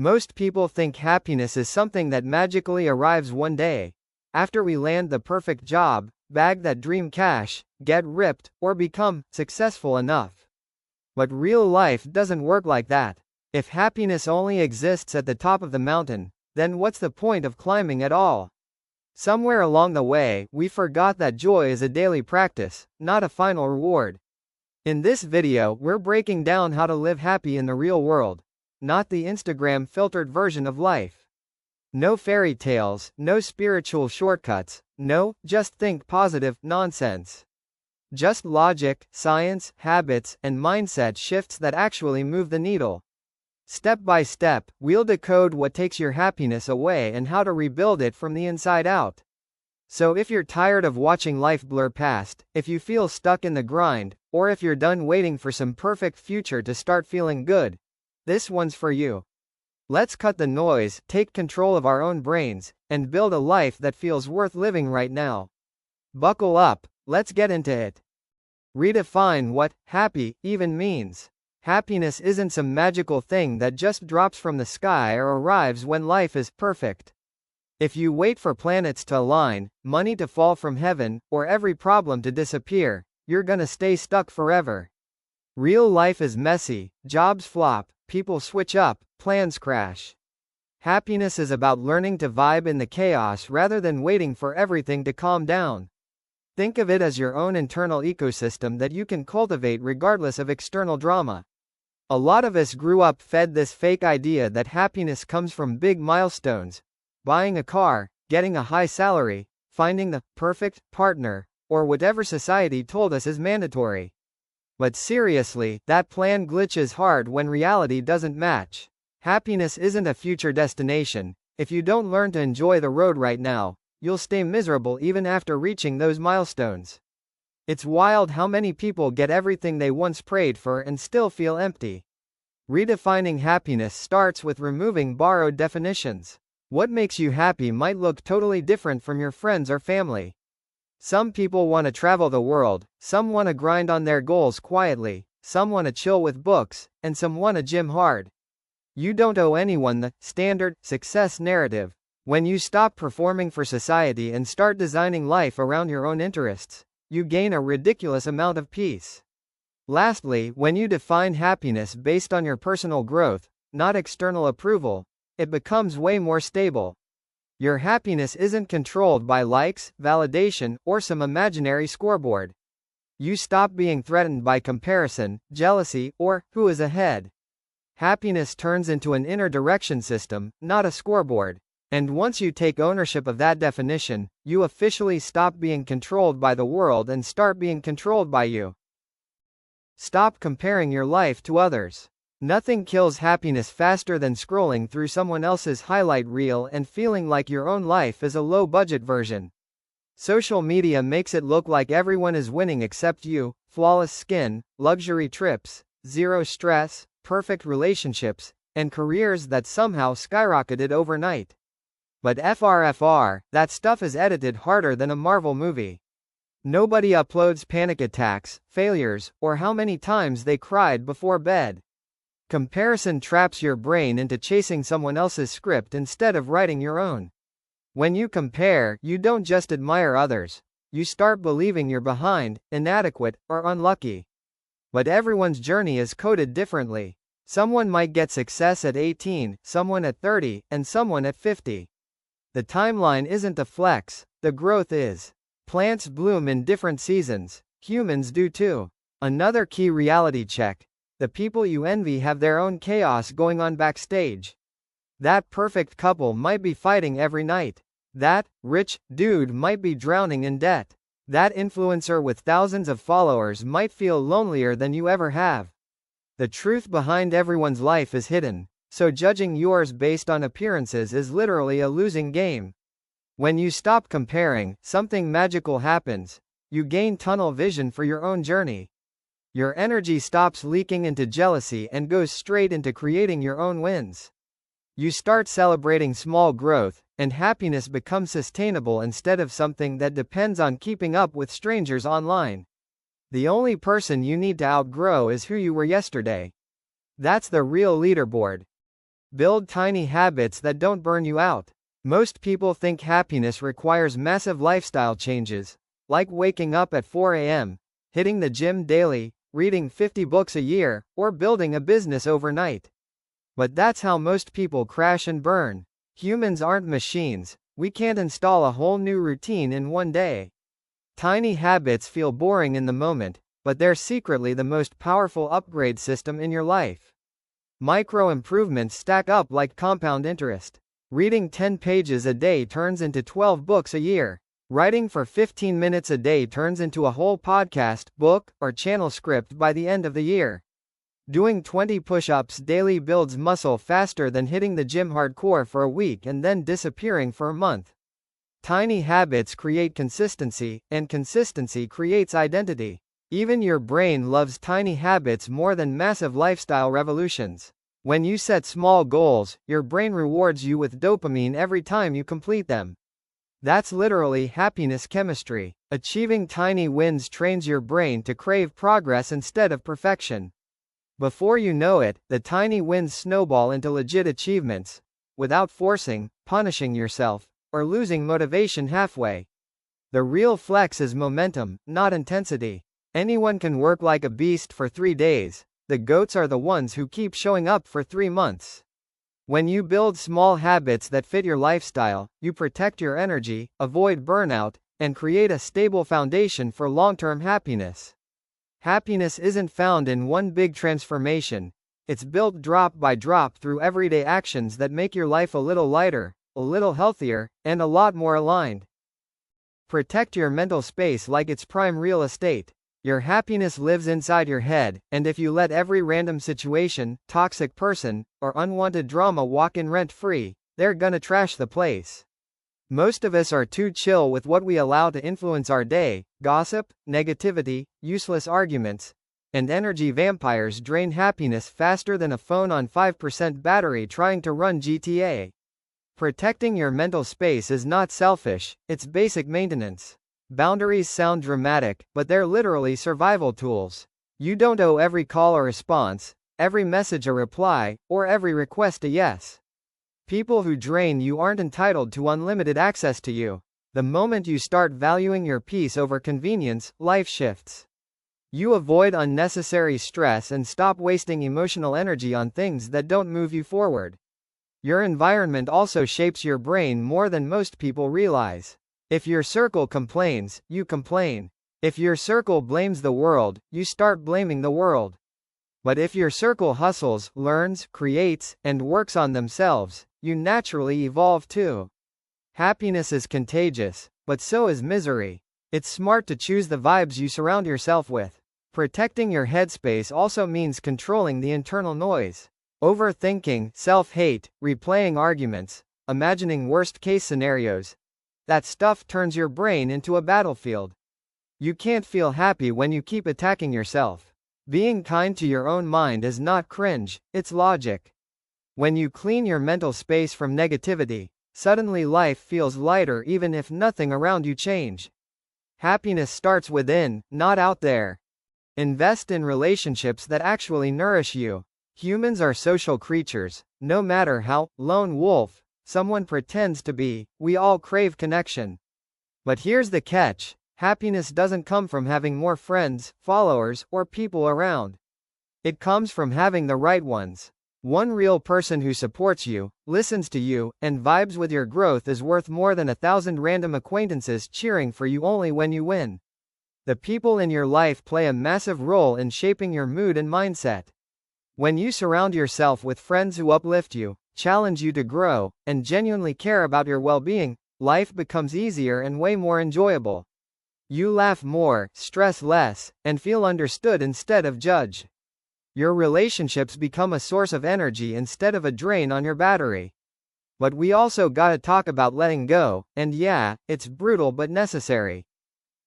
Most people think happiness is something that magically arrives one day, after we land the perfect job, bag that dream cash, get ripped, or become successful enough. But real life doesn't work like that. If happiness only exists at the top of the mountain, then what's the point of climbing at all? Somewhere along the way, we forgot that joy is a daily practice, not a final reward. In this video, we're breaking down how to live happy in the real world, not the Instagram filtered version of life. No fairy tales, no spiritual shortcuts, no just think positive nonsense. Just logic, science, habits, and mindset shifts that actually move the needle. Step by step, we'll decode what takes your happiness away and how to rebuild it from the inside out. So if you're tired of watching life blur past, if you feel stuck in the grind, or if you're done waiting for some perfect future to start feeling good, this one's for you. Let's cut the noise, take control of our own brains, and build a life that feels worth living right now. Buckle up, let's get into it. Redefine what happy even means. Happiness isn't some magical thing that just drops from the sky or arrives when life is perfect. If you wait for planets to align, money to fall from heaven, or every problem to disappear, you're gonna stay stuck forever. Real life is messy, jobs flop, people switch up, plans crash. Happiness is about learning to vibe in the chaos rather than waiting for everything to calm down. Think of it as your own internal ecosystem that you can cultivate regardless of external drama. A lot of us grew up fed this fake idea that happiness comes from big milestones, buying a car, getting a high salary, finding the perfect partner, or whatever society told us is mandatory. But seriously, that plan glitches hard when reality doesn't match. Happiness isn't a future destination. If you don't learn to enjoy the road right now, you'll stay miserable even after reaching those milestones. It's wild how many people get everything they once prayed for and still feel empty. Redefining happiness starts with removing borrowed definitions. What makes you happy might look totally different from your friends or family. Some people want to travel the world, some want to grind on their goals quietly, some want to chill with books, and some want to gym hard. You don't owe anyone the standard success narrative. When you stop performing for society and start designing life around your own interests, you gain a ridiculous amount of peace. Lastly, when you define happiness based on your personal growth, not external approval, it becomes way more stable. Your happiness isn't controlled by likes, validation, or some imaginary scoreboard. You stop being threatened by comparison, jealousy, or who is ahead. Happiness turns into an inner direction system, not a scoreboard. And once you take ownership of that definition, you officially stop being controlled by the world and start being controlled by you. Stop comparing your life to others. Nothing kills happiness faster than scrolling through someone else's highlight reel and feeling like your own life is a low-budget version. Social media makes it look like everyone is winning except you: flawless skin, luxury trips, zero stress, perfect relationships, and careers that somehow skyrocketed overnight. But FRFR, that stuff is edited harder than a Marvel movie. Nobody uploads panic attacks, failures, or how many times they cried before bed. Comparison traps your brain into chasing someone else's script instead of writing your own. When you compare, you don't just admire others. You start believing you're behind, inadequate, or unlucky. But everyone's journey is coded differently. Someone might get success at 18, someone at 30, and someone at 50. The timeline isn't a flex, the growth is. Plants bloom in different seasons, humans do too. Another key reality check: the people you envy have their own chaos going on backstage. That perfect couple might be fighting every night. That rich dude might be drowning in debt. That influencer with thousands of followers might feel lonelier than you ever have. The truth behind everyone's life is hidden. So judging yours based on appearances is literally a losing game. When you stop comparing, something magical happens. You gain tunnel vision for your own journey. Your energy stops leaking into jealousy and goes straight into creating your own wins. You start celebrating small growth, and happiness becomes sustainable instead of something that depends on keeping up with strangers online. The only person you need to outgrow is who you were yesterday. That's the real leaderboard. Build tiny habits that don't burn you out. Most people think happiness requires massive lifestyle changes, like waking up at 4 a.m., hitting the gym daily, reading 50 books a year, or building a business overnight. But that's how most people crash and burn. Humans aren't machines. We can't install a whole new routine in one day. Tiny habits feel boring in the moment, but they're secretly the most powerful upgrade system in your life. Micro improvements stack up like compound interest. Reading 10 pages a day turns into 12 books a year. Writing for 15 minutes a day turns into a whole podcast, book, or channel script by the end of the year. Doing 20 push-ups daily builds muscle faster than hitting the gym hardcore for a week and then disappearing for a month. Tiny habits create consistency, and consistency creates identity. Even your brain loves tiny habits more than massive lifestyle revolutions. When you set small goals, your brain rewards you with dopamine every time you complete them. That's literally happiness chemistry. Achieving tiny wins trains your brain to crave progress instead of perfection. Before you know it, the tiny wins snowball into legit achievements, without forcing, punishing yourself, or losing motivation halfway. The real flex is momentum, not intensity. Anyone can work like a beast for 3 days. The goats are the ones who keep showing up for 3 months. When you build small habits that fit your lifestyle, you protect your energy, avoid burnout, and create a stable foundation for long-term happiness. Happiness isn't found in one big transformation. It's built drop by drop through everyday actions that make your life a little lighter, a little healthier, and a lot more aligned. Protect your mental space like it's prime real estate. Your happiness lives inside your head, and if you let every random situation, toxic person, or unwanted drama walk in rent-free, they're gonna trash the place. Most of us are too chill with what we allow to influence our day. Gossip, negativity, useless arguments, and energy vampires drain happiness faster than a phone on 5% battery trying to run GTA. Protecting your mental space is not selfish, it's basic maintenance. Boundaries sound dramatic, but they're literally survival tools. You don't owe every call a response, every message a reply, or every request a yes. People who drain you aren't entitled to unlimited access to you. The moment you start valuing your peace over convenience, life shifts. You avoid unnecessary stress and stop wasting emotional energy on things that don't move you forward. Your environment also shapes your brain more than most people realize. If your circle complains, you complain. If your circle blames the world, you start blaming the world. But if your circle hustles, learns, creates, and works on themselves, you naturally evolve too. Happiness is contagious, but so is misery. It's smart to choose the vibes you surround yourself with. Protecting your headspace also means controlling the internal noise. Overthinking, self-hate, replaying arguments, imagining worst-case scenarios. That stuff turns your brain into a battlefield. You can't feel happy when you keep attacking yourself. Being kind to your own mind is not cringe, it's logic. When you clean your mental space from negativity, suddenly life feels lighter even if nothing around you changes. Happiness starts within, not out there. Invest in relationships that actually nourish you. Humans are social creatures. No matter how lone wolf someone pretends to be, we all crave connection. But here's the catch. Happiness doesn't come from having more friends, followers, or people around. It comes from having the right ones. One real person who supports you, listens to you, and vibes with your growth is worth more than 1,000 random acquaintances cheering for you only when you win. The people in your life play a massive role in shaping your mood and mindset. When you surround yourself with friends who uplift you, challenge you to grow, and genuinely care about your well-being, life becomes easier and way more enjoyable. You laugh more, stress less, and feel understood instead of judged. Your relationships become a source of energy instead of a drain on your battery. But we also gotta talk about letting go, and yeah, it's brutal but necessary.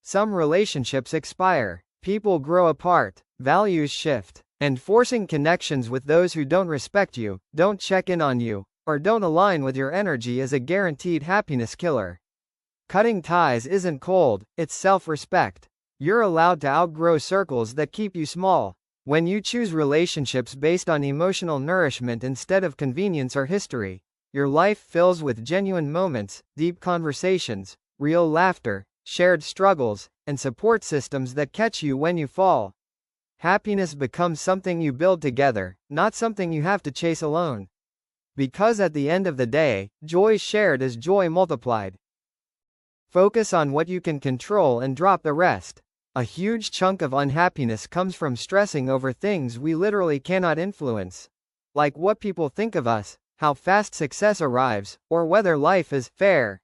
Some relationships expire, people grow apart, values shift, and forcing connections with those who don't respect you, don't check in on you, or don't align with your energy is a guaranteed happiness killer. Cutting ties isn't cold, it's self-respect. You're allowed to outgrow circles that keep you small. When you choose relationships based on emotional nourishment instead of convenience or history, your life fills with genuine moments, deep conversations, real laughter, shared struggles, and support systems that catch you when you fall. Happiness becomes something you build together, not something you have to chase alone. Because at the end of the day, joy shared is joy multiplied. Focus on what you can control and drop the rest. A huge chunk of unhappiness comes from stressing over things we literally cannot influence. Like what people think of us, how fast success arrives, or whether life is fair.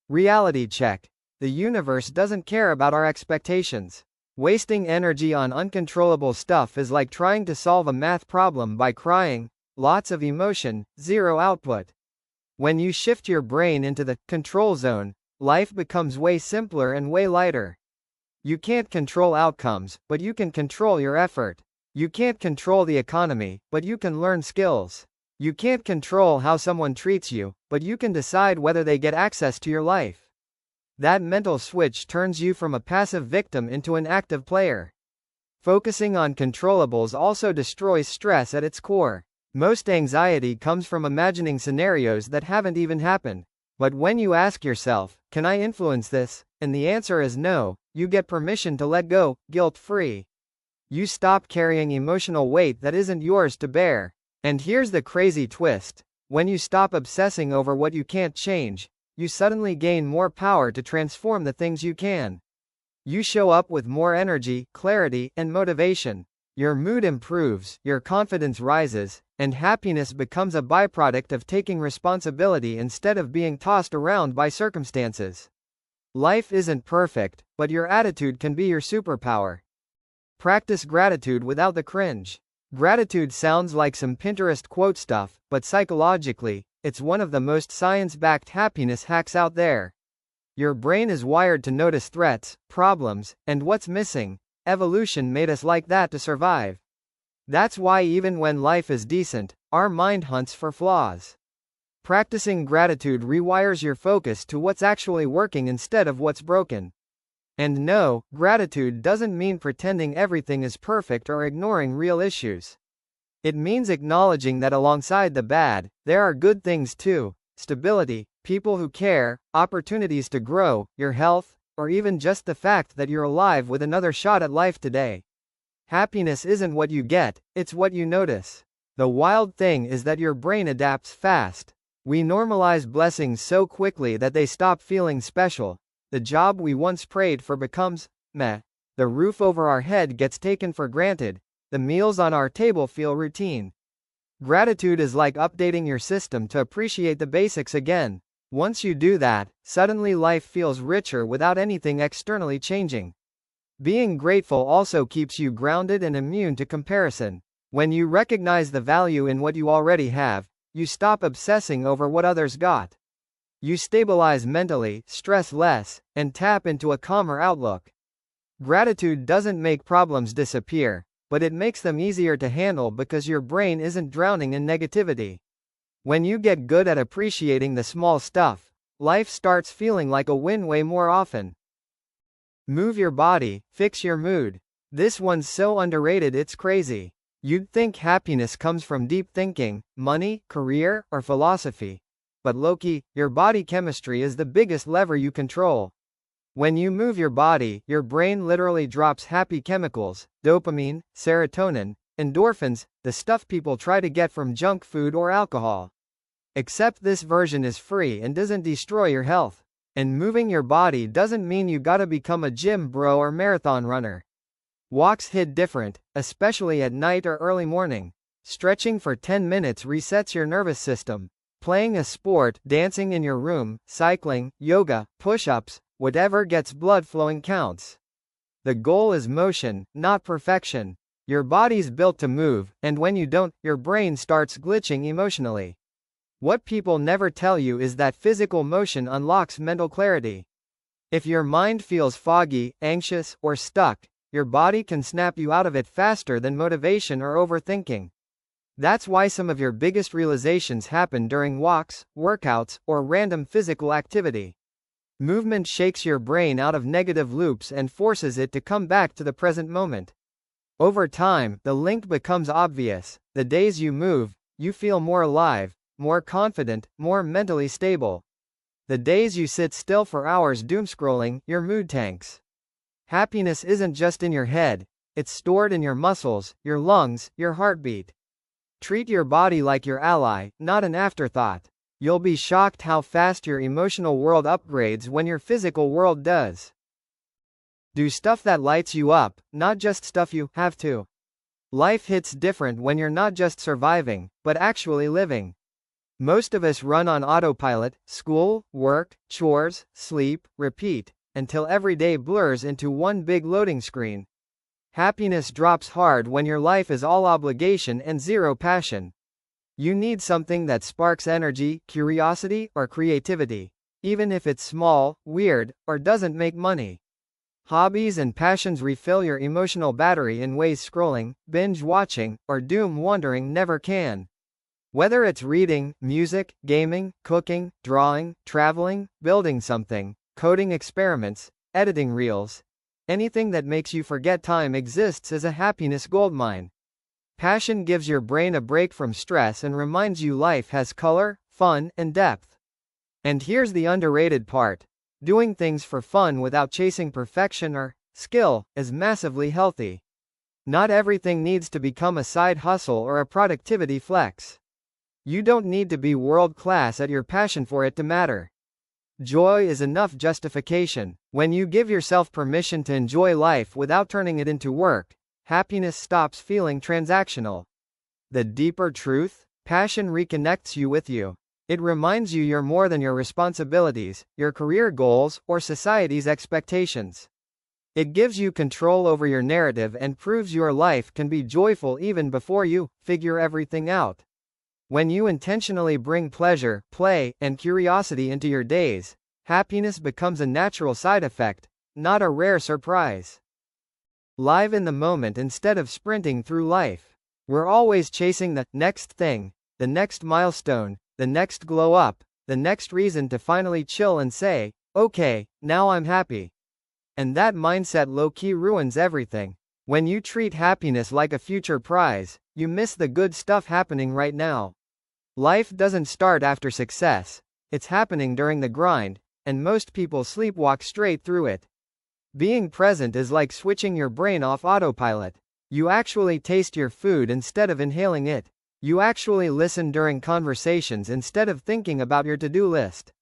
Reality check. The universe doesn't care about our expectations. Wasting energy on uncontrollable stuff is like trying to solve a math problem by crying. Lots of emotion, zero output. When you shift your brain into the control zone, life becomes way simpler and way lighter. You can't control outcomes, but you can control your effort. You can't control the economy, but you can learn skills. You can't control how someone treats you, but you can decide whether they get access to your life. That mental switch turns you from a passive victim into an active player. Focusing on controllables also destroys stress at its core. Most anxiety comes from imagining scenarios that haven't even happened. But when you ask yourself, can I influence this? And the answer is no, you get permission to let go, guilt-free. You stop carrying emotional weight that isn't yours to bear. And here's the crazy twist. When you stop obsessing over what you can't change, you suddenly gain more power to transform the things you can. You show up with more energy, clarity, and motivation. Your mood improves, your confidence rises, and happiness becomes a byproduct of taking responsibility instead of being tossed around by circumstances. Life isn't perfect, but your attitude can be your superpower. Practice gratitude without the cringe. Gratitude sounds like some Pinterest quote stuff, but psychologically, it's one of the most science-backed happiness hacks out there. Your brain is wired to notice threats, problems, and what's missing. Evolution made us like that to survive. That's why even when life is decent, our mind hunts for flaws. Practicing gratitude rewires your focus to what's actually working instead of what's broken. And no, gratitude doesn't mean pretending everything is perfect or ignoring real issues. It means acknowledging that alongside the bad, there are good things too: stability, people who care, opportunities to grow, your health, or even just the fact that you're alive with another shot at life today. Happiness isn't what you get, it's what you notice. The wild thing is that your brain adapts fast. We normalize blessings so quickly that they stop feeling special. The job we once prayed for becomes meh. The roof over our head gets taken for granted. The meals on our table feel routine. Gratitude is like updating your system to appreciate the basics again. Once you do that, suddenly life feels richer without anything externally changing. Being grateful also keeps you grounded and immune to comparison. When you recognize the value in what you already have, you stop obsessing over what others got. You stabilize mentally, stress less, and tap into a calmer outlook. Gratitude doesn't make problems disappear, but it makes them easier to handle because your brain isn't drowning in negativity. When you get good at appreciating the small stuff, life starts feeling like a win way more often. Move your body, fix your mood. This one's so underrated it's crazy. You'd think happiness comes from deep thinking, money, career, or philosophy. But low-key, your body chemistry is the biggest lever you control. When you move your body, your brain literally drops happy chemicals: dopamine, serotonin, endorphins, the stuff people try to get from junk food or alcohol. Except this version is free and doesn't destroy your health. And moving your body doesn't mean you gotta become a gym bro or marathon runner. Walks hit different, especially at night or early morning. Stretching for 10 minutes resets your nervous system. Playing a sport, dancing in your room, cycling, yoga, push-ups, whatever gets blood flowing counts. The goal is motion, not perfection. Your body's built to move, and when you don't, your brain starts glitching emotionally. What people never tell you is that physical motion unlocks mental clarity. If your mind feels foggy, anxious, or stuck, your body can snap you out of it faster than motivation or overthinking. That's why some of your biggest realizations happen during walks, workouts, or random physical activity. Movement shakes your brain out of negative loops and forces it to come back to the present moment. Over time, the link becomes obvious. The days you move, you feel more alive, more confident, more mentally stable. The days you sit still for hours doomscrolling, your mood tanks. Happiness isn't just in your head, it's stored in your muscles, your lungs, your heartbeat. Treat your body like your ally, not an afterthought. You'll be shocked how fast your emotional world upgrades when your physical world does. Do stuff that lights you up, not just stuff you have to. Life hits different when you're not just surviving, but actually living. Most of us run on autopilot: school, work, chores, sleep, repeat, until every day blurs into one big loading screen. Happiness drops hard when your life is all obligation and zero passion. You need something that sparks energy, curiosity, or creativity, even if it's small, weird, or doesn't make money. Hobbies and passions refill your emotional battery in ways scrolling, binge watching, or doom wandering never can. Whether it's reading, music, gaming, cooking, drawing, traveling, building something, coding experiments, editing reels, anything that makes you forget time exists as a happiness goldmine. Passion gives your brain a break from stress and reminds you life has color, fun, and depth. And here's the underrated part: doing things for fun without chasing perfection or skill is massively healthy. Not everything needs to become a side hustle or a productivity flex. You don't need to be world-class at your passion for it to matter. Joy is enough justification. When you give yourself permission to enjoy life without turning it into work, happiness stops feeling transactional. The deeper truth: passion reconnects you with you. It reminds you you're more than your responsibilities, your career goals, or society's expectations. It gives you control over your narrative and proves your life can be joyful even before you figure everything out. When you intentionally bring pleasure, play, and curiosity into your days, happiness becomes a natural side effect, not a rare surprise. Live in the moment instead of sprinting through life. We're always chasing the next thing, the next milestone, the next glow up, the next reason to finally chill and say, okay, now I'm happy. And that mindset low-key ruins everything. When you treat happiness like a future prize, you miss the good stuff happening right now. Life doesn't start after success, it's happening during the grind, and most people sleepwalk straight through it. Being present is like switching your brain off autopilot. You actually taste your food instead of inhaling it. You actually listen during conversations instead of thinking about your to-do list.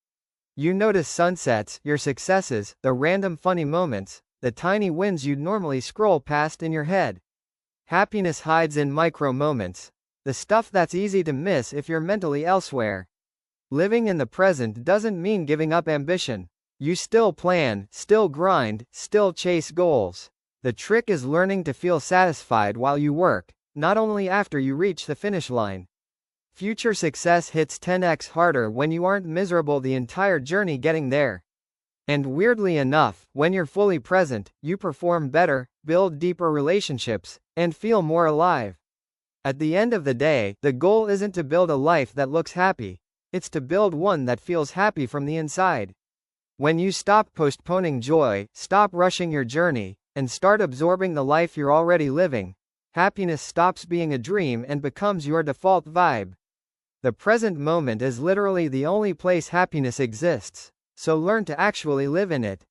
You notice sunsets, your successes, the random funny moments, the tiny wins you'd normally scroll past in your head. Happiness hides in micro moments. The stuff that's easy to miss if you're mentally elsewhere. Living in the present doesn't mean giving up ambition. You still plan, still grind, still chase goals. The trick is learning to feel satisfied while you work, not only after you reach the finish line. Future success hits 10x harder when you aren't miserable the entire journey getting there. And weirdly enough, when you're fully present, you perform better, build deeper relationships, and feel more alive. At the end of the day, the goal isn't to build a life that looks happy, it's to build one that feels happy from the inside. When you stop postponing joy, stop rushing your journey, and start absorbing the life you're already living, happiness stops being a dream and becomes your default vibe. The present moment is literally the only place happiness exists, so learn to actually live in it.